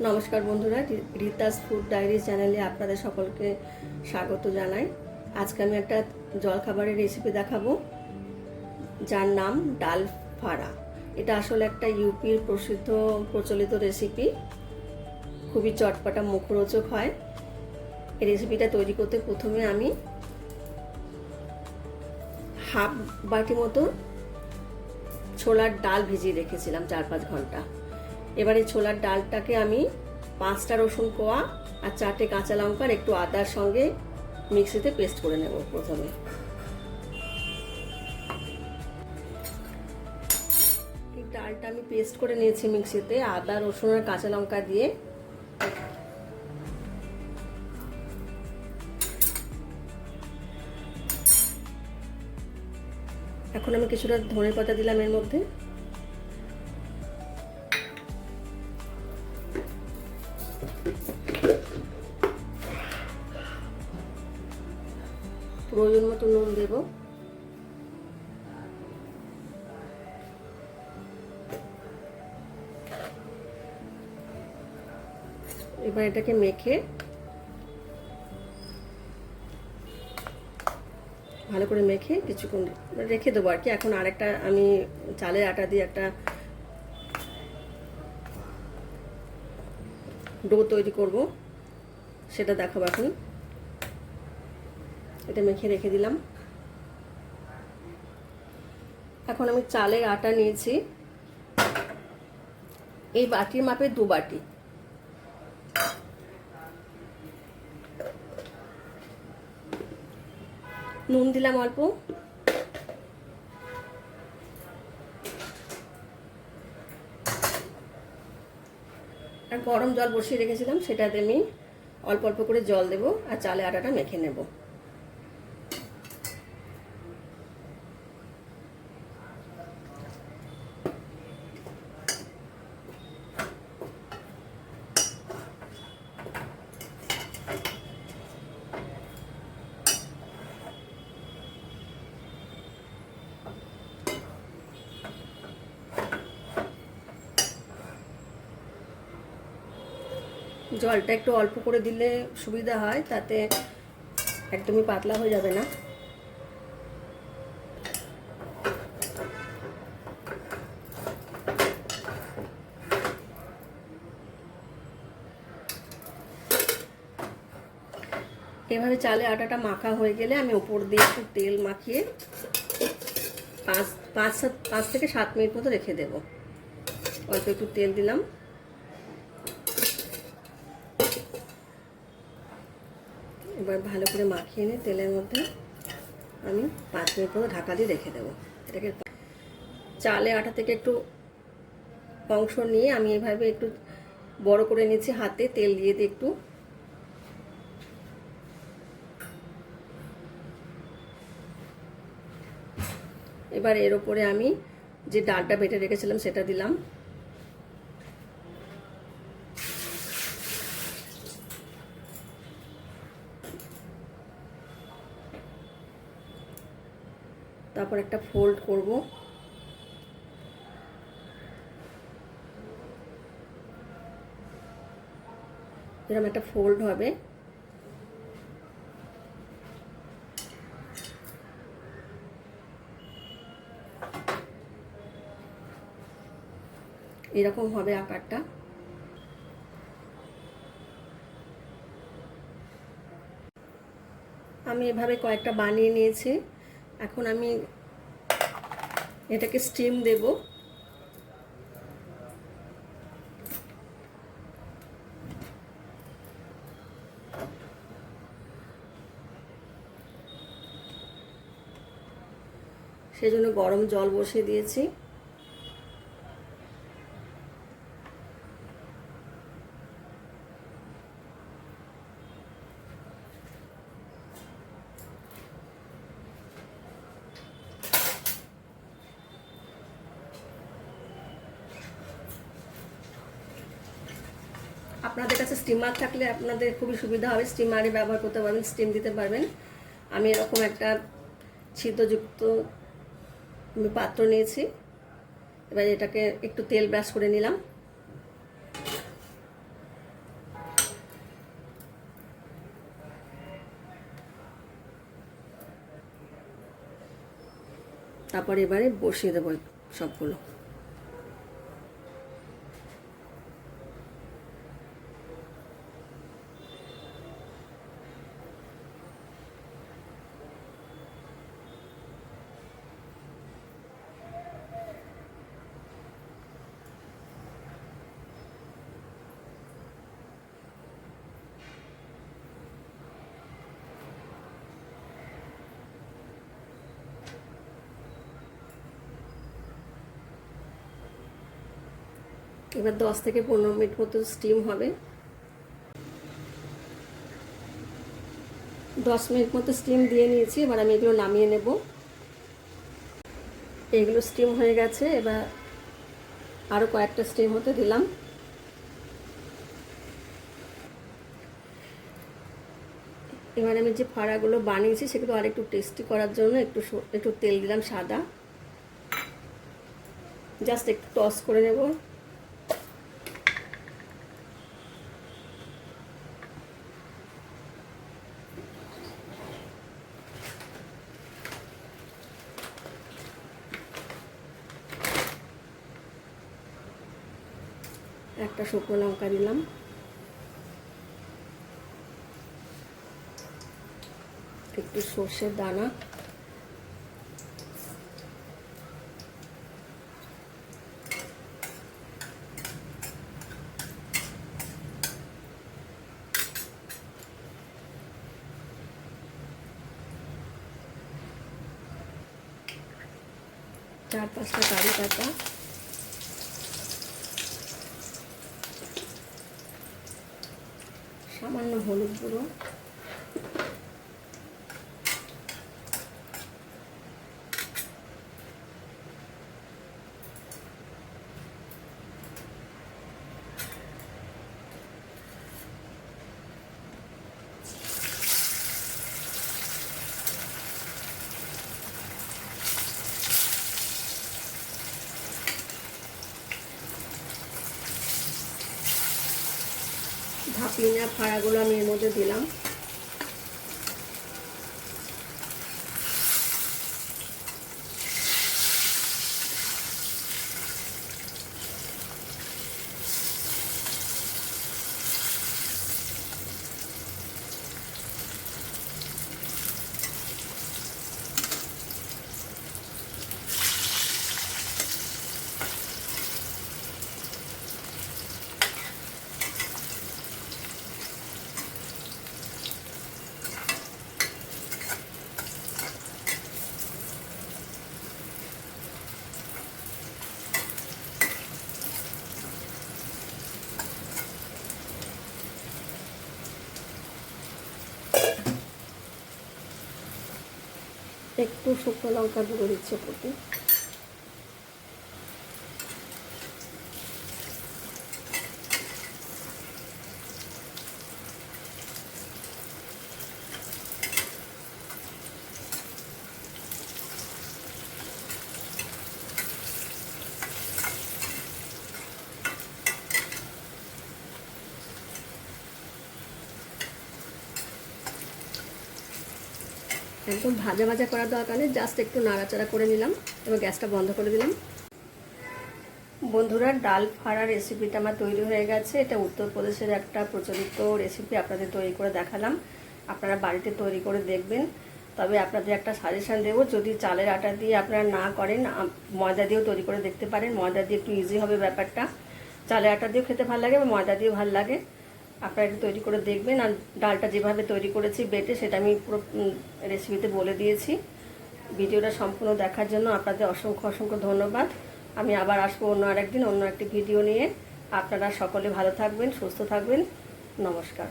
নমস্কার বন্ধুরা, রিতাস food diary চ্যানেলে আপনাদের সকলকে স্বাগত জানাই। আজকে আমি একটা জলখাবারের রেসিপি দেখাবো, যার নাম ডাল ফাড়া। এটা আসলে একটা ইউপির প্রচলিত রেসিপি, খুবই চটপাটা মুখরোচক হয়। এই রেসিপিটা তৈরি করতে প্রথমে আমি হাফ বাটি মতো ছোলার ডাল ভিজিয়ে রেখেছিলাম 4-5 ঘন্টা। এবারে ছোলার ডালটাকে আমি 5টা রসুন কোয়া আর 4টে কাঁচা লঙ্কার একটু আদার সঙ্গে মিক্সিতে পেস্ট করে নেব। প্রথমে এই ডালটা আমি পেস্ট করে নিয়েছি মিক্সিতে, আদা রসুন আর কাঁচা লঙ্কা দিয়ে। এখন আমি কিছুটা ধনে পাতা দিলাম এর মধ্যে। প্রয়োজন মতো নুন দেব। এবার এটাকে মেখে ভালো করে মেখে কিছুক্ষণ রেখে দেবো আর কি। এখন আরেকটা আমি চালের আটা দিয়ে একটা ডো তৈরি করব, সেটা দেখাবো এখন। এটা মেখে রেখে দিলাম। এখন আমি চালের আটা নিয়েছি এই বাটির মাপে 2 বাটি। নুন দিলাম অল্প, আর গরম জল বসিয়ে রেখেছিলাম, সেটাতে আমি অল্প অল্প করে জল দেব আর চালের আটাটা মেখে নেব। জলটা একটু অল্প করে দিলে সুবিধা হয়, তাতে একদমই পাতলা হয়ে যাবে না। এভাবে চালে আটাটা মাখা হয়ে গেলে আমি উপর দিয়ে একটু তেল মাখিয়ে 5 থেকে 7 মিনিট মতো রেখে দেব। অল্প একটু তেল দিলাম। এবার ভালো করে মাখিয়ে নিয়ে তেলের মধ্যে আমি 5 মিনিট মতো ঢাকা দিয়ে রেখে দেবো। এটাকে চালে আটা থেকে একটু অংশ নিয়ে আমি এভাবে একটু বড় করে নিচ্ছি, হাতে তেল দিয়ে একটু। এবার এর উপরে আমি যে ডালটা বেটে রেখেছিলাম সেটা দিলাম। তারপর একটা ফোল্ড করব। এরকম একটা ফোল্ড হবে। এরকম হবে আকারটা। আমি এভাবে কয়েকটা বানিয়ে নিয়েছি। এখন আমি এটাকে স্টিম দেব। সেজন্য গরম জল বসিয়ে দিয়েছি। আপনাদের কাছে স্টিমার থাকলে আপনাদের খুবই সুবিধা হবে, স্টিমারে ব্যবহার করতে পারবেন, স্টিম দিতে পারবেন। আমি এরকম একটা ছিদ্রযুক্ত পাত্র নিয়েছি। এবার এটাকে একটু তেল ব্রাশ করে নিলাম। তারপর এবারে বসিয়ে দেবো সবগুলো। এবার 10 থেকে 15 মিনিট মতো স্টিম হবে। 10 মিনিট মতো স্টিম দিয়ে নিয়েছি, এবার আমি এগুলো নামিয়ে নেব। এগুলো স্টিম হয়ে গেছে, এবার আরও কয়েকটা স্টিম হতে দিলাম। এবার আমি যে ফাড়াগুলো বানিয়েছি সেগুলো আর একটু টেস্টি করার জন্য একটু তেল দিলাম সাদা, জাস্ট একটু টস করে নেব। একটা শুকনো লঙ্কা দিলাম, একটু সর্ষের দানা, চার পাঁচটা কারি পাতা, সামান্য হলুদ গুঁড়ো, ভাপিয়ে নেওয়া ফাড়াগুলো আমি এর মধ্যে দিলাম। একটু শুকনো লঙ্কা গুঁড়ো দিচ্ছে প্রতি। একদম ভাজা ভাজা করার দরকার নেই, জাস্ট একটু নাড়াচাড়া করে নিলাম। এবার গ্যাসটা বন্ধ করে দিলাম। বন্ধুরা, ডাল ফাড়া রেসিপিটা আমার তৈরি হয়ে গেছে। এটা উত্তরপ্রদেশের একটা প্রচলিত রেসিপি, আপনাদের তৈরি করে দেখালাম। আপনারা বাড়িতে তৈরি করে দেখবেন। তবে আপনাদের একটা সাজেশান দেবো, যদি চালের আটা দিয়ে আপনারা না করেন, ময়দা দিয়েও তৈরি করে দেখতে পারেন। ময়দা দিয়ে একটু ইজি হবে ব্যাপারটা। চালের আটা দিয়েও খেতে ভালো লাগে বা ময়দা দিয়েও ভালো লাগে। আপনারা একটু তৈরি করে দেখবেন। আর ডালটা যেভাবে তৈরি করেছি বেটে, সেটা আমি পুরো রেসিপিতে বলে দিয়েছি। ভিডিওটা সম্পূর্ণ দেখার জন্য আপনাদের অসংখ্য অসংখ্য ধন্যবাদ। আমি আবার আসবো অন্য আরেকদিন অন্য একটি ভিডিও নিয়ে। আপনারা সকলে ভালো থাকবেন, সুস্থ থাকবেন। নমস্কার।